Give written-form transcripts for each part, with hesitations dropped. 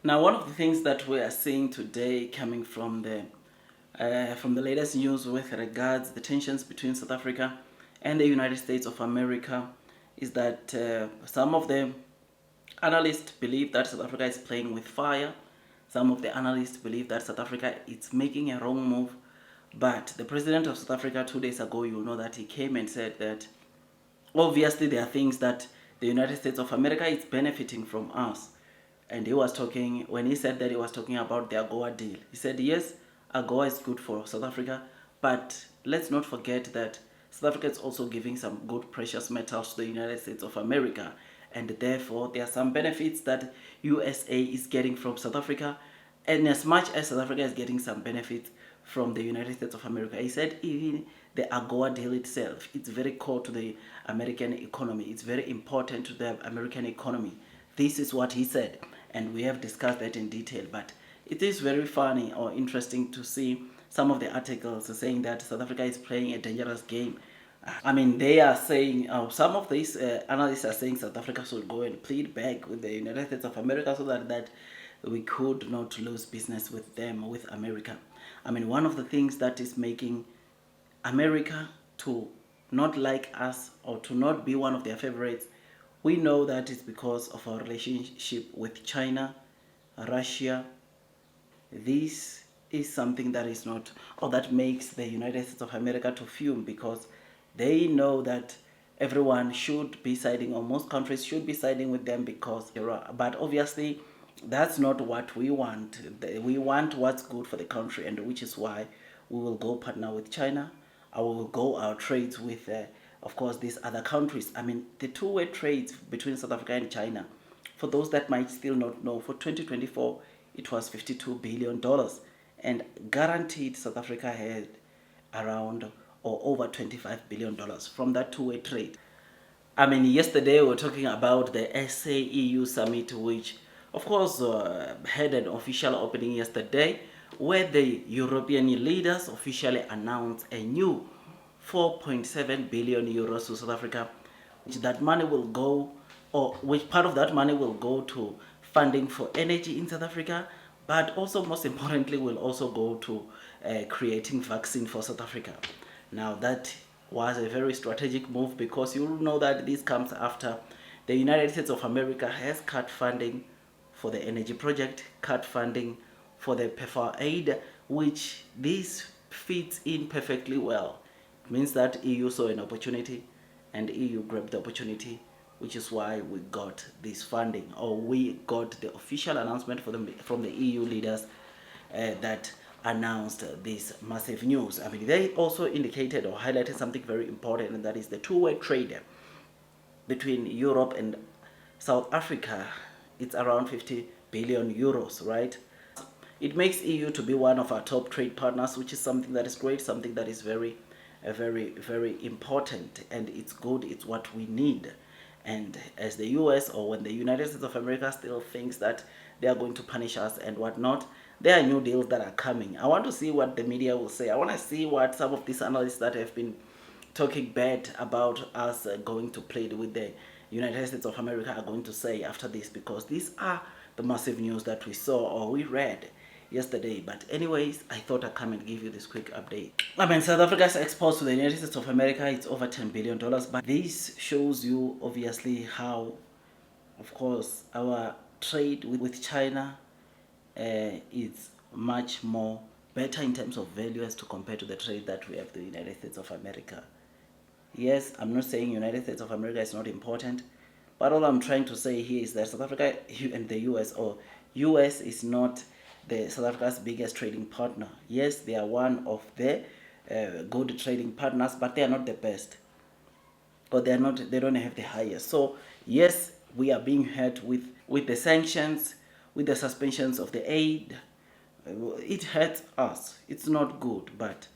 Now, one of the things that we are seeing today coming from the latest news with regards the tensions between South Africa and the United States of America is that some of the analysts believe that South Africa is playing with fire. Some of the analysts believe that South Africa is making a wrong move. But the president of South Africa 2 days ago, you know that he came and said that obviously there are things that the United States of America is benefiting from us. And he was talking, when he said that, he was talking about the AGOA deal. He said, yes, AGOA is good for South Africa, but let's not forget that South Africa is also giving some good precious metals to the United States of America. And therefore, there are some benefits that USA is getting from South Africa. And as much as South Africa is getting some benefits from the United States of America, he said even the AGOA deal itself, it's very core to the American economy. It's very important to the American economy. This is what he said, and we have discussed that in detail. But it is very funny or interesting to see some of the articles saying that South Africa is playing a dangerous game. I mean, they are saying, some of these analysts are saying South Africa should go and plead back with the United States of America so that we could not lose business with them, with America. I mean, one of the things that is making America to not like us or to not be one of their favorites, we know that it's because of our relationship with China, Russia. This is something that is not, or that makes the United States of America to fume, because they know that everyone should be siding, or most countries should be siding with them because but obviously that's not what we want. We want what's good for the country, and which is why we will go partner with China, or we will go our trades with of course these other countries. I mean, the two-way trades between South Africa and China, for those that might still not know, for 2024 it was $52 billion, and guaranteed South Africa had around or over $25 billion from that two-way trade. I mean, yesterday we were talking about the SA-EU summit, which of course had an official opening yesterday, where the European leaders officially announced a new 4.7 billion euros to South Africa, which that money will go, or which part of that money will go to funding for energy in South Africa, but also most importantly will also go to creating vaccine for South Africa. Now that was a very strategic move, because you know that this comes after the United States of America has cut funding for the energy project, cut funding for the PEFA aid, which this fits in perfectly well. It means that EU saw an opportunity and EU grabbed the opportunity, which is why we got this funding, or we got the official announcement from the EU leaders that announced this massive news. I mean, they also indicated or highlighted something very important, and that is the two-way trade between Europe and South Africa. It's around 50 billion euros, right? It makes EU to be one of our top trade partners, which is something that is great, something that is very, very important, and it's good. It's what we need. And as the US, or when the United States of America still thinks that they are going to punish us and whatnot, there are new deals that are coming. I want to see what the media will say. I want to see what some of these analysts that have been talking bad about us going to play with the United States of America are going to say after this, because these are the massive news that we saw or we read yesterday. But anyways, I thought I'd come and give you this quick update. I mean, South Africa's exports to the United States of America, it's over $10 billion, but this shows you obviously how, of course, our trade with China is much more better in terms of value as to compare to the trade that we have with the United States of America. Yes, I'm not saying United States of America is not important, but all I'm trying to say here is that South Africa and the US, or US is not the South Africa's biggest trading partner. Yes, they are one of the good trading partners, but they are not the best, or they don't have the highest. So yes, we are being hurt with the sanctions, with the suspensions of the aid. It hurts us. It's not good, but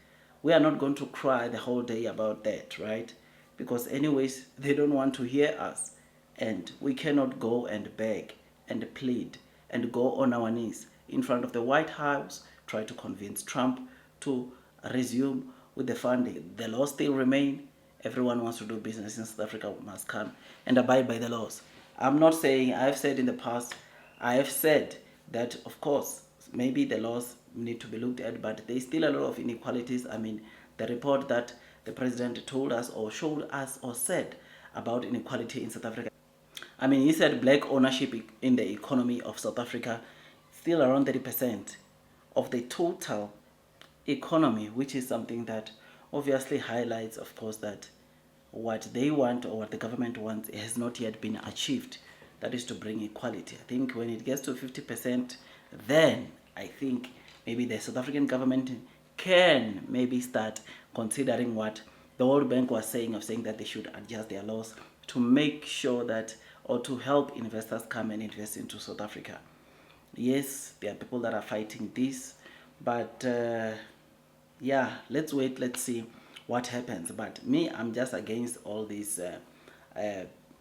we are not going to cry the whole day about that, right? Because anyways, they don't want to hear us, and we cannot go and beg and plead and go on our knees in front of the White House, try to convince Trump to resume with the funding. The laws still remain. Everyone wants to do business in South Africa must come and abide by the laws. I'm not saying, I've said in the past, I have said that, of course, maybe the laws need to be looked at, but there's still a lot of inequalities. I mean, the report that the president told us or showed us or said about inequality in South Africa, I mean, he said black ownership in the economy of South Africa still around 30% of the total economy, which is something that obviously highlights, of course, that what they want or what the government wants has not yet been achieved. That is to bring equality. I think when it gets to 50%, then I think maybe the South African government can maybe start considering what the World Bank was saying, of saying that they should adjust their laws to make sure that, or to help investors come and invest into South Africa. Yes, there are people that are fighting this, but yeah, let's wait, let's see what happens. But me, I'm just against all these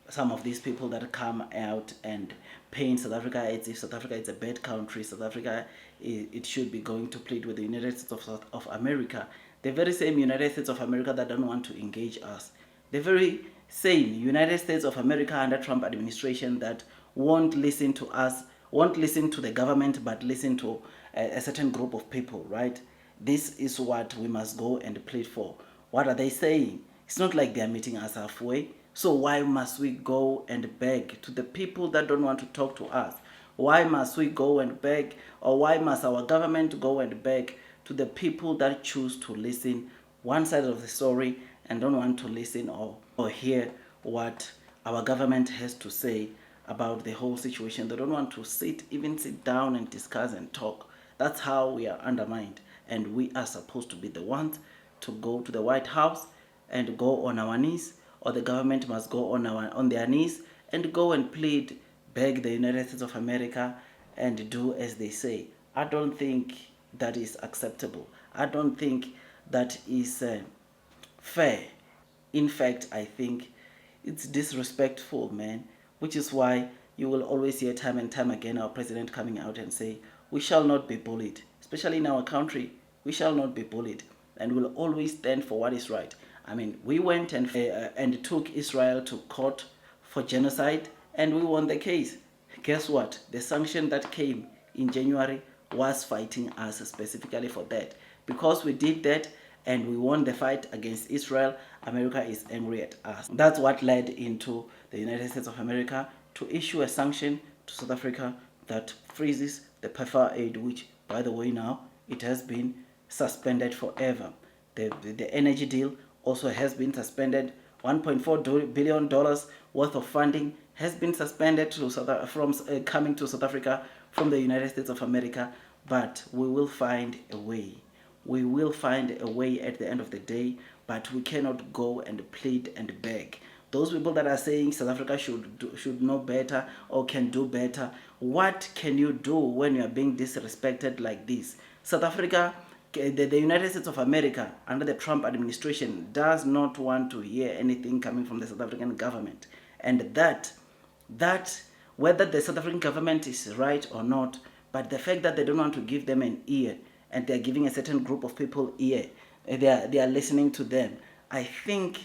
some of these people that come out and paint South Africa as if South Africa is a bad country. South Africa, it should be going to plead with the United States of America. The very same United States of America that don't want to engage us. The very same United States of America under Trump administration that won't listen to us, won't listen to the government, but listen to a certain group of people, right? This is what we must go and plead for. What are they saying? It's not like they're meeting us halfway. So why must we go and beg to the people that don't want to talk to us? Why must we go and beg, or why must our government go and beg to the people that choose to listen one side of the story and don't want to listen or hear what our government has to say about the whole situation? They don't want to even sit down and discuss and talk. That's how we are undermined. And we are supposed to be the ones to go to the White House and go on our knees, or the government must go on their knees and go and plead, beg the United States of America and do as they say. I don't think that is acceptable. I don't think that is fair. In fact, I think it's disrespectful, man, which is why you will always hear time and time again our president coming out and say, we shall not be bullied, especially in our country. We shall not be bullied, and will always stand for what is right. I mean, we went and took Israel to court for genocide, and we won the case. Guess what? The sanction that came in January was fighting us specifically for that. Because we did that and we won the fight against Israel, America is angry at us. That's what led into the United States of America to issue a sanction to South Africa that freezes the PEFA aid, which, by the way, now it has been suspended forever. The energy deal also has been suspended. $1.4 billion worth of funding has been suspended from coming to South Africa from the United States of America. But we will find a way. We will find a way at the end of the day, but we cannot go and plead and beg. Those people that are saying South Africa should know better or can do better, what can you do when you are being disrespected like this? South Africa, the United States of America under the Trump administration does not want to hear anything coming from the South African government. And that whether the South African government is right or not, but the fact that they don't want to give them an ear, and they're giving a certain group of people ear, they are listening to them. I think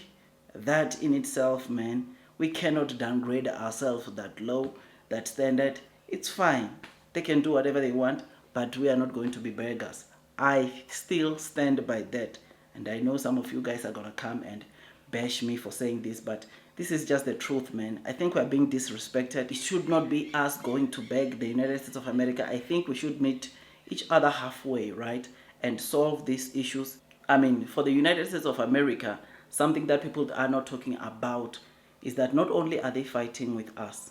that in itself, man, we cannot downgrade ourselves that low, that standard. It's fine. They can do whatever they want, but we are not going to be beggars. I still stand by that. And I know some of you guys are going to come and bash me for saying this, but this is just the truth, man. I think we're being disrespected. It should not be us going to beg the United States of America. I think we should meet each other halfway, right? And solve these issues. I mean, for the United States of America, something that people are not talking about is that not only are they fighting with us,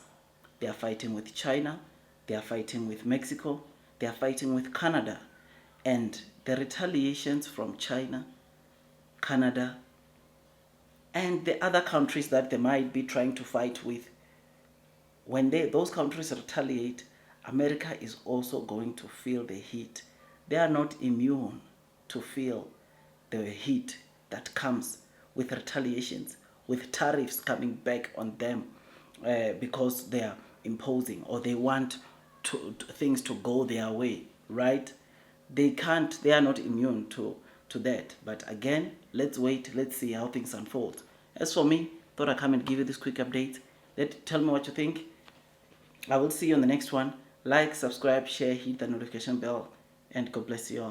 they are fighting with China, they are fighting with Mexico, they are fighting with Canada. And the retaliations from China, Canada, and the other countries that they might be trying to fight with, when those countries retaliate, America is also going to feel the heat. They are not immune to feel the heat that comes with retaliations, with tariffs coming back on them because they are imposing or they want things to go their way, right? They are not immune to that. But again, let's wait, let's see how things unfold. As for me, thought I'd come and give you this quick update. Tell me what you think. I will see you on the next one. Like, subscribe, share, hit the notification bell, and God bless you all.